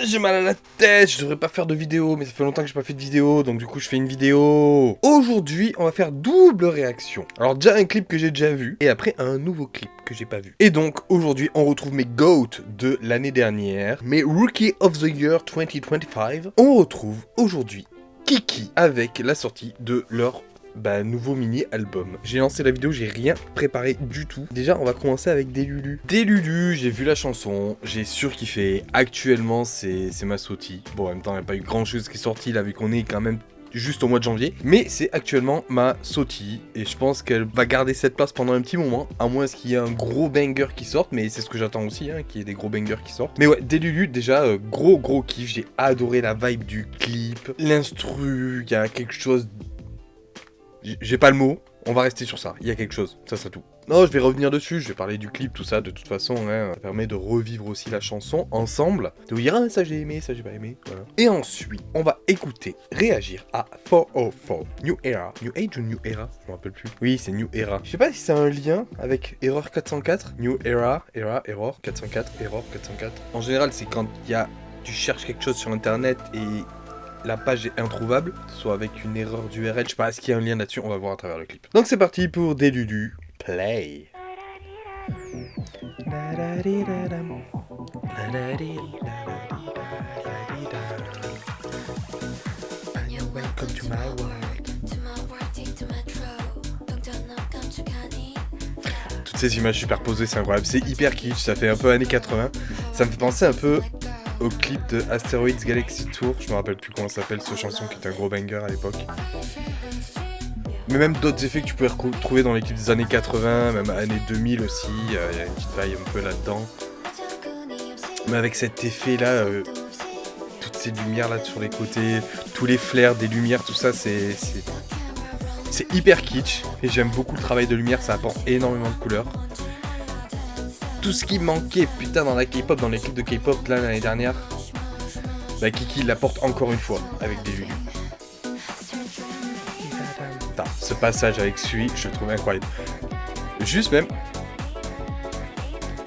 J'ai mal à la tête, je devrais pas faire de vidéo, mais ça fait longtemps que j'ai pas fait de vidéo, donc du coup je fais une vidéo. Aujourd'hui, on va faire double réaction. Alors déjà un clip que j'ai déjà vu, et après un nouveau clip que j'ai pas vu. Et donc aujourd'hui, on retrouve mes GOAT de l'année dernière, mes Rookie of the Year 2025. On retrouve aujourd'hui Kiki avec la sortie de leur nouveau mini-album. J'ai lancé la vidéo, j'ai rien préparé du tout. Déjà, on va commencer avec Delulu. Delulu, j'ai vu la chanson, j'ai surkiffé. Actuellement, c'est ma sautie. Bon, en même temps, il n'y a pas eu grand-chose qui est sorti, là, vu qu'on est quand même juste au mois de janvier. Mais c'est actuellement ma sautie. Et je pense qu'elle va garder cette place pendant un petit moment. À moins qu'il y ait un gros banger qui sorte. Mais c'est ce que j'attends aussi, qu'il y ait des gros bangers qui sortent. Mais ouais, Delulu, déjà, gros kiff. J'ai adoré la vibe du clip. L'instru, il y a quelque chose... J'ai pas le mot, on va rester sur ça, il y a quelque chose, ça serait tout. Non, je vais revenir dessus, je vais parler du clip, tout ça, de toute façon, ça permet de revivre aussi la chanson ensemble. De vous dire, ça j'ai aimé, ça j'ai pas aimé, voilà. Et ensuite, on va écouter, réagir à 404, New Era, New Age ou New Era, je me rappelle plus. Oui, c'est New Era. Je sais pas si c'est un lien avec Error 404, New Era, Error 404, Error 404. En général, c'est quand tu cherches quelque chose sur internet et la page est introuvable, soit avec une erreur d'URL, je sais pas, est-ce qu'il y a un lien là-dessus, on va voir à travers le clip. Donc c'est parti pour Delulu, play. Toutes ces images superposées, c'est incroyable, c'est hyper kitsch, ça fait un peu années 80, ça me fait penser un peu au clip de Asteroids Galaxy Tour, je me rappelle plus comment ça s'appelle cette chanson qui était un gros banger à l'époque. Mais même d'autres effets que tu pouvais retrouver dans les clips des années 80, même années 2000 aussi, il y a une petite vibe un peu là-dedans. Mais avec cet effet là, toutes ces lumières là sur les côtés, tous les flares des lumières, tout ça c'est hyper kitsch. Et j'aime beaucoup le travail de lumière, ça apporte énormément de couleurs. Tout ce qui manquait, putain, dans la K-pop, dans les clips de K-pop, là, l'année dernière, Kiki l'apporte encore une fois, avec Delulu. Putain, ce passage avec Sui, je le trouve incroyable. Juste même,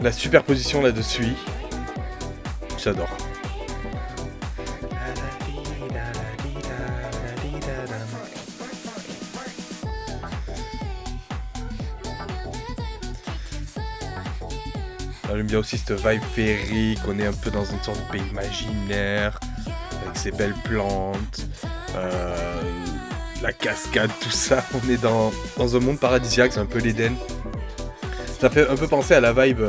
la superposition là de Sui, j'adore. J'aime bien aussi cette vibe féerique, on est un peu dans une sorte de pays imaginaire, avec ces belles plantes, la cascade, tout ça, on est dans un monde paradisiaque, c'est un peu l'Éden. Ça fait un peu penser à la vibe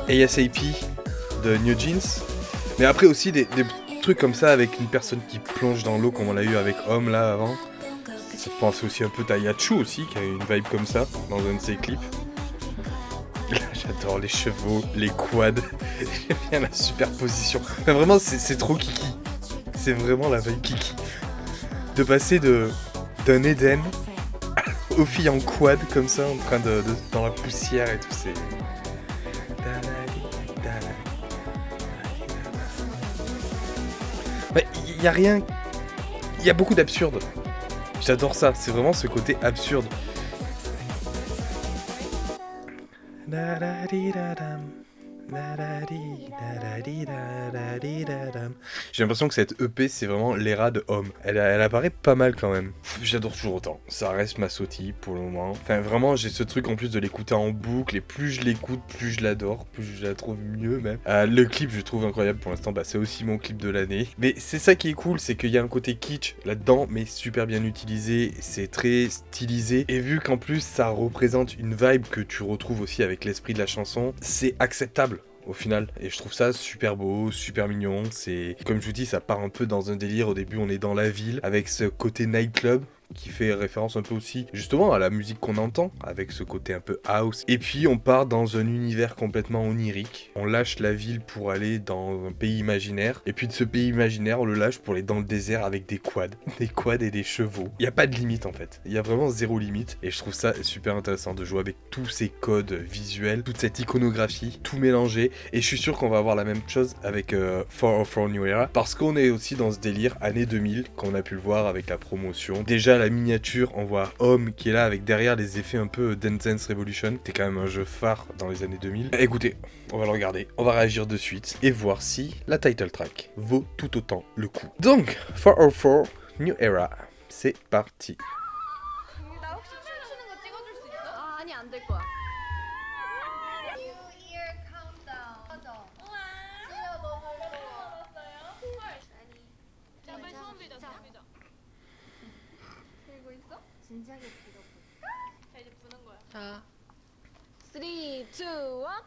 ASAP de New Jeans, mais après aussi des trucs comme ça avec une personne qui plonge dans l'eau comme on l'a eu avec Homme là avant. Ça fait penser aussi un peu à Yachu aussi, qui a une vibe comme ça dans un de ses clips. J'adore les chevaux, les quads, j'aime bien la superposition. Mais vraiment, c'est trop Kiki. C'est vraiment la vibe Kiki. De passer d'un Eden aux filles en quad comme ça, en train dans la poussière et tout, c'est... Il y a rien... Il y a beaucoup d'absurde. J'adore ça, c'est vraiment ce côté absurde. J'ai l'impression que cette EP c'est vraiment l'era de Homme. Elle apparaît pas mal quand même. J'adore toujours autant. Ça reste ma sautie pour le moment. Enfin vraiment j'ai ce truc en plus de l'écouter en boucle et plus je l'écoute, plus je l'adore, plus je la trouve mieux même. Le clip je trouve incroyable pour l'instant. C'est aussi mon clip de l'année. Mais c'est ça qui est cool, c'est qu'il y a un côté kitsch là-dedans mais super bien utilisé. C'est très stylisé. Et vu qu'en plus ça représente une vibe que tu retrouves aussi avec l'esprit de la chanson, c'est acceptable au final, et je trouve ça super beau, super mignon. C'est comme je vous dis, ça part un peu dans un délire. Au début on est dans la ville avec ce côté nightclub qui fait référence un peu aussi justement à la musique qu'on entend, avec ce côté un peu house. Et puis on part dans un univers complètement onirique. On lâche la ville pour aller dans un pays imaginaire. Et puis de ce pays imaginaire, on le lâche pour aller dans le désert avec des quads. Des quads et des chevaux. Il n'y a pas de limite en fait. Il y a vraiment zéro limite. Et je trouve ça super intéressant de jouer avec tous ces codes visuels, toute cette iconographie, tout mélangé. Et je suis sûr qu'on va avoir la même chose avec 404 New Era. Parce qu'on est aussi dans ce délire années 2000, qu'on a pu le voir avec la promotion. Déjà déjà la miniature, on voit Homme qui est là avec derrière les effets un peu Dance Dance Revolution. C'était quand même un jeu phare dans les années 2000. Écoutez, on va le regarder, on va réagir de suite et voir si la title track vaut tout autant le coup. Donc, 404 New Era, c'est parti. 나 혹시 춤추는 거 찍어줄 수 있어? 아 아니 안 될 거야. New Year countdown. 맞아. 우와. 진짜 너무 알았어요. 헐. 아니. 자 빨리 소원 빌자. 소원 빌자. 들고 있어? 진지하게 빌어볼까? 자 이제 부는 거야. 자. 3, 2, 1.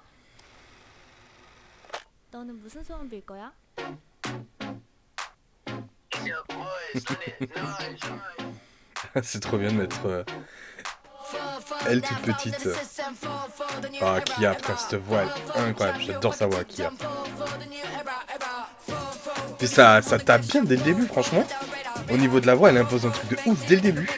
너는 무슨 소원 빌 거야? C'est trop bien de mettre elle toute petite. Ah, Kia, putain, cette voix, elle est incroyable. J'adore sa voix, Kia. Puis ça tape bien dès le début, franchement. Au niveau de la voix, elle impose un truc de ouf dès le début.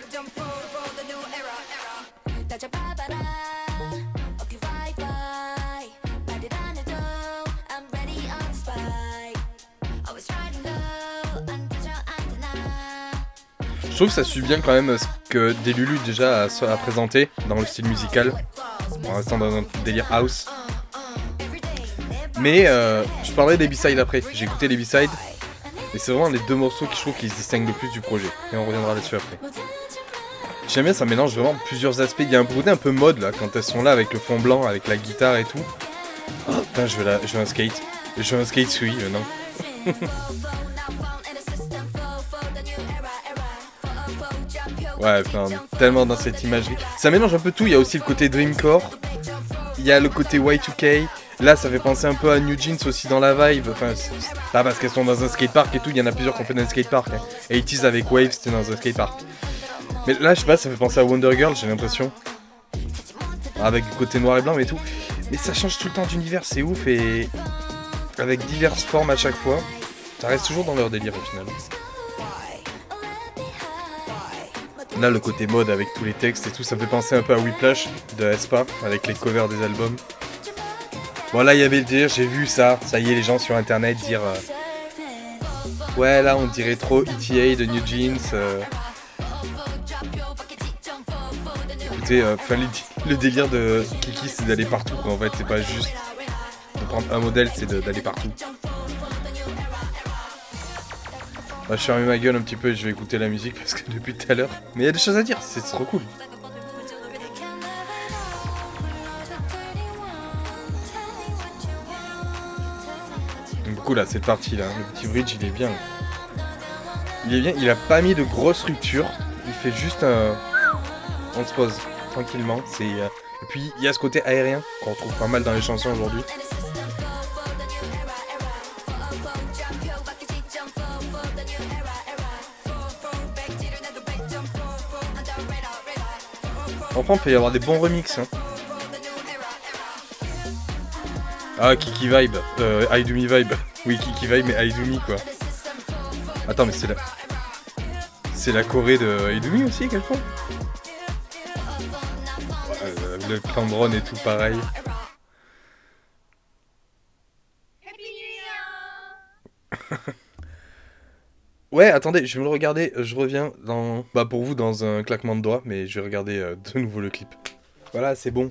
Je trouve que ça suit bien quand même ce que Delulu déjà a présenté dans le style musical, en restant dans un délire house. Mais je parlerai des B-sides après, j'ai écouté les B-sides, et c'est vraiment les deux morceaux qui je trouve qui se distinguent le plus du projet, et on reviendra là-dessus après. J'aime bien, ça mélange vraiment plusieurs aspects, il y a un côté un peu mode là, quand elles sont là avec le fond blanc, avec la guitare et tout. Oh putain, je veux un skate, je veux un skate oui, non. Ouais, enfin, tellement dans cette imagerie. Ça mélange un peu tout, il y a aussi le côté Dreamcore, il y a le côté Y2K, là ça fait penser un peu à New Jeans aussi dans la vibe, enfin, c'est pas parce qu'elles sont dans un skatepark et tout, il y en a plusieurs qui ont fait dans un skatepark. Hein. 80s avec Wave, c'était dans un skatepark. Mais là, je sais pas, ça fait penser à Wonder Girl, j'ai l'impression. Avec le côté noir et blanc et tout. Mais ça change tout le temps d'univers, c'est ouf, et avec diverses formes à chaque fois, ça reste toujours dans leur délire au final. Là, le côté mode avec tous les textes et tout, ça me fait penser un peu à Whiplash de aespa, avec les covers des albums. Bon, là, il y avait le délire, j'ai vu ça. Ça y est, les gens sur internet dire ouais, là, on dirait trop ETA de New Jeans. Écoutez, le délire de Kiki, c'est d'aller partout, quoi. En fait, c'est pas juste de prendre un modèle, c'est d'aller partout. Bah, je ferme ma gueule un petit peu et je vais écouter la musique parce que depuis tout à l'heure. Mais il y a des choses à dire, c'est trop cool. Donc, du coup là, cette partie là, le petit bridge il est bien. Il est bien, il a pas mis de grosse rupture. Il fait juste un. On se pose tranquillement. Et puis il y a ce côté aérien qu'on retrouve pas mal dans les chansons aujourd'hui. Enfin, il peut y avoir des bons remixes. Hein. Ah, Kiki Vibe. Aidumi Vibe. Oui, Kiki Vibe, mais Aidumi, quoi. Attends, mais c'est la Corée de Aidumi aussi, quelquefois. Le Cambron et tout, pareil. Ouais, attendez, je vais me le regarder, je reviens dans... Bah pour vous dans un claquement de doigts, mais je vais regarder de nouveau le clip. Voilà, c'est bon,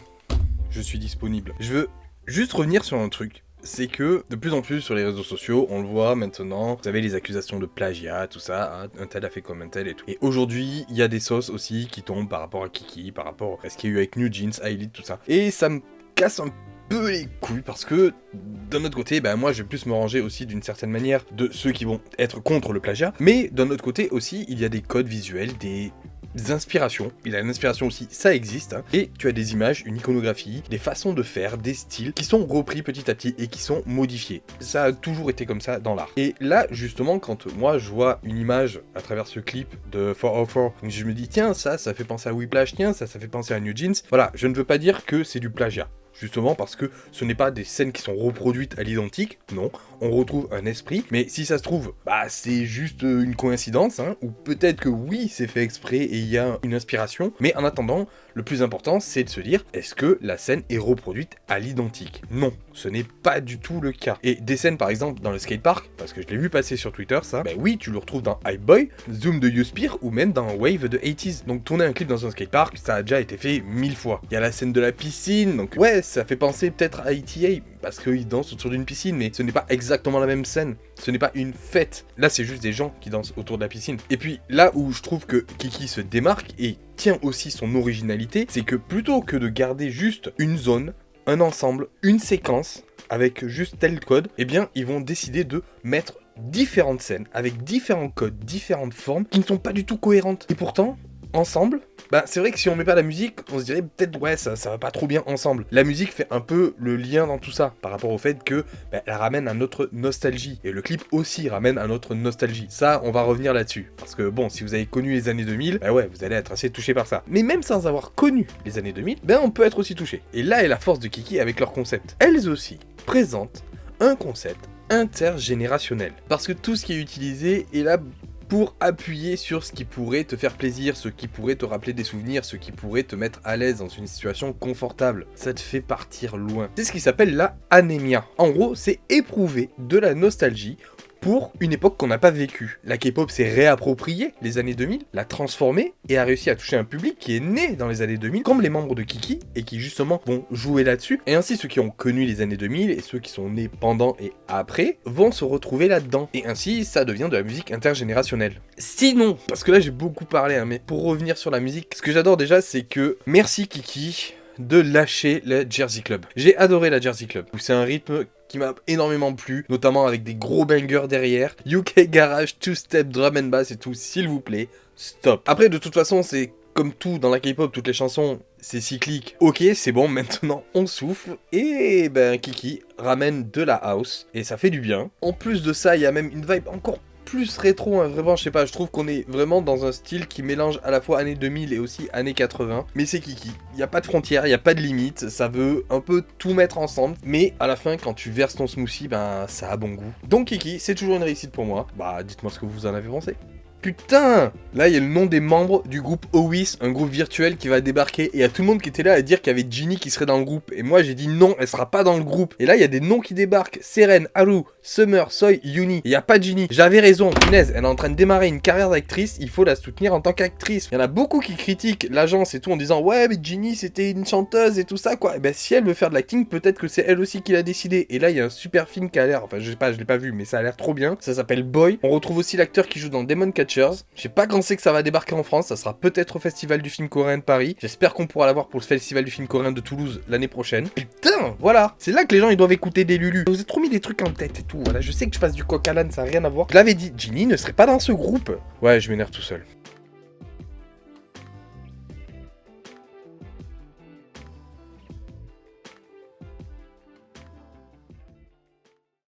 je suis disponible. Je veux juste revenir sur un truc, c'est que de plus en plus sur les réseaux sociaux, on le voit maintenant, vous avez les accusations de plagiat, tout ça, hein, un tel a fait comme un tel et tout. Et aujourd'hui, il y a des sauces aussi qui tombent par rapport à Kiki, par rapport à ce qu'il y a eu avec New Jeans, Elite, tout ça. Et ça me casse un peu les couilles parce que d'un autre côté, bah moi je vais plus me ranger aussi d'une certaine manière de ceux qui vont être contre le plagiat, mais d'un autre côté aussi il y a des codes visuels, des inspirations, il y a une inspiration aussi, ça existe, hein, et tu as des images, une iconographie, des façons de faire, des styles qui sont repris petit à petit et qui sont modifiés. Ça a toujours été comme ça dans l'art. Et là justement quand moi je vois une image à travers ce clip de 404, je me dis tiens ça fait penser à Whiplash, tiens ça fait penser à New Jeans, voilà, je ne veux pas dire que c'est du plagiat. justement parce que ce n'est pas des scènes qui sont reproduites à l'identique, non, on retrouve un esprit, mais si ça se trouve, bah c'est juste une coïncidence, hein, ou peut-être que oui, c'est fait exprès et il y a une inspiration, mais en attendant, le plus important, c'est de se dire, est-ce que la scène est reproduite à l'identique? Non, ce n'est pas du tout le cas. Et des scènes, par exemple, dans le skatepark, parce que je l'ai vu passer sur Twitter, ça, bah oui, tu le retrouves dans Hype Boy, Zoom de Youspire, ou même dans Wave de 80s. Donc tourner un clip dans un skatepark, ça a déjà été fait 1000 fois. Il y a la scène de la piscine, donc ouais, ça fait penser peut-être à ETA, parce qu'ils dansent autour d'une piscine, mais ce n'est pas exactement la même scène. Ce n'est pas une fête. Là, c'est juste des gens qui dansent autour de la piscine. Et puis, là où je trouve que Kiki se démarque et tient aussi son originalité, c'est que plutôt que de garder juste une zone, un ensemble, une séquence, avec juste tel code, eh bien, ils vont décider de mettre différentes scènes, avec différents codes, différentes formes, qui ne sont pas du tout cohérentes. Et pourtant, ensemble, bah c'est vrai que si on met pas la musique, on se dirait peut-être ouais ça va pas trop bien ensemble. La musique fait un peu le lien dans tout ça, par rapport au fait que bah, elle ramène à notre nostalgie, et le clip aussi ramène à notre nostalgie. Ça, on va revenir là-dessus, parce que bon, si vous avez connu les années 2000, bah ouais, vous allez être assez touché par ça. Mais même sans avoir connu les années 2000, ben on peut être aussi touché. Et là est la force de Kiki avec leur concept. Elles aussi présentent un concept intergénérationnel, parce que tout ce qui est utilisé est là pour appuyer sur ce qui pourrait te faire plaisir, ce qui pourrait te rappeler des souvenirs, ce qui pourrait te mettre à l'aise dans une situation confortable. Ça te fait partir loin. C'est ce qui s'appelle la anémia. En gros, c'est éprouver de la nostalgie pour une époque qu'on n'a pas vécue. La K-pop s'est réappropriée les années 2000, l'a transformée et a réussi à toucher un public qui est né dans les années 2000, comme les membres de Kiki, et qui justement vont jouer là-dessus. Et ainsi, ceux qui ont connu les années 2000 et ceux qui sont nés pendant et après vont se retrouver là-dedans. Et ainsi, ça devient de la musique intergénérationnelle. Sinon, parce que là j'ai beaucoup parlé, hein, mais pour revenir sur la musique, ce que j'adore déjà, c'est que merci Kiki de lâcher la Jersey Club. J'ai adoré la Jersey Club. C'est un rythme qui m'a énormément plu, notamment avec des gros bangers derrière. UK Garage, two-step, drum and bass et tout, s'il vous plaît, stop. Après, de toute façon, c'est comme tout dans la K-pop, toutes les chansons, c'est cyclique. Ok, c'est bon, maintenant on souffle. Et ben, Kiki ramène de la house, et ça fait du bien. En plus de ça, il y a même une vibe encore plus rétro, hein, vraiment, je sais pas, je trouve qu'on est vraiment dans un style qui mélange à la fois années 2000 et aussi années 80, mais c'est Kiki, il n'y a pas de frontières, il n'y a pas de limite, ça veut un peu tout mettre ensemble, mais à la fin, quand tu verses ton smoothie, ben, ça a bon goût. Donc Kiki, c'est toujours une réussite pour moi, bah, dites-moi ce que vous en avez pensé. Putain! Là, il y a le nom des membres du groupe OWIS, un groupe virtuel qui va débarquer. Et il y a tout le monde qui était là à dire qu'il y avait Ginny qui serait dans le groupe. Et moi, j'ai dit non, elle sera pas dans le groupe. Et là, il y a des noms qui débarquent. Seren, Haru, Summer, Soy, Yuni. Il y a pas Ginny. J'avais raison. Punaise, elle est en train de démarrer une carrière d'actrice. Il faut la soutenir en tant qu'actrice. Il y en a beaucoup qui critiquent l'agence et tout en disant ouais, mais Ginny, c'était une chanteuse et tout ça, quoi. Et ben, si elle veut faire de l'acting, peut-être que c'est elle aussi qui l'a décidé. Et là, il y a un super film qui a l'air, enfin, je sais pas, je l'ai pas vu, mais ça a l'air trop bien. Ça s'appelle Boy. On retrouve aussi l'acteur qui joue dans Demon Catchers. Je sais pas quand c'est que ça va débarquer en France, ça sera peut-être au Festival du film coréen de Paris. J'espère qu'on pourra l'avoir pour le Festival du film coréen de Toulouse l'année prochaine. Putain, voilà, c'est là que les gens ils doivent écouter des Lulu. Vous avez trop mis des trucs en tête et tout, voilà, je sais que je passe du coq à l'âne, ça a rien à voir. Je l'avais dit, Ginny ne serait pas dans ce groupe. Ouais, je m'énerve tout seul.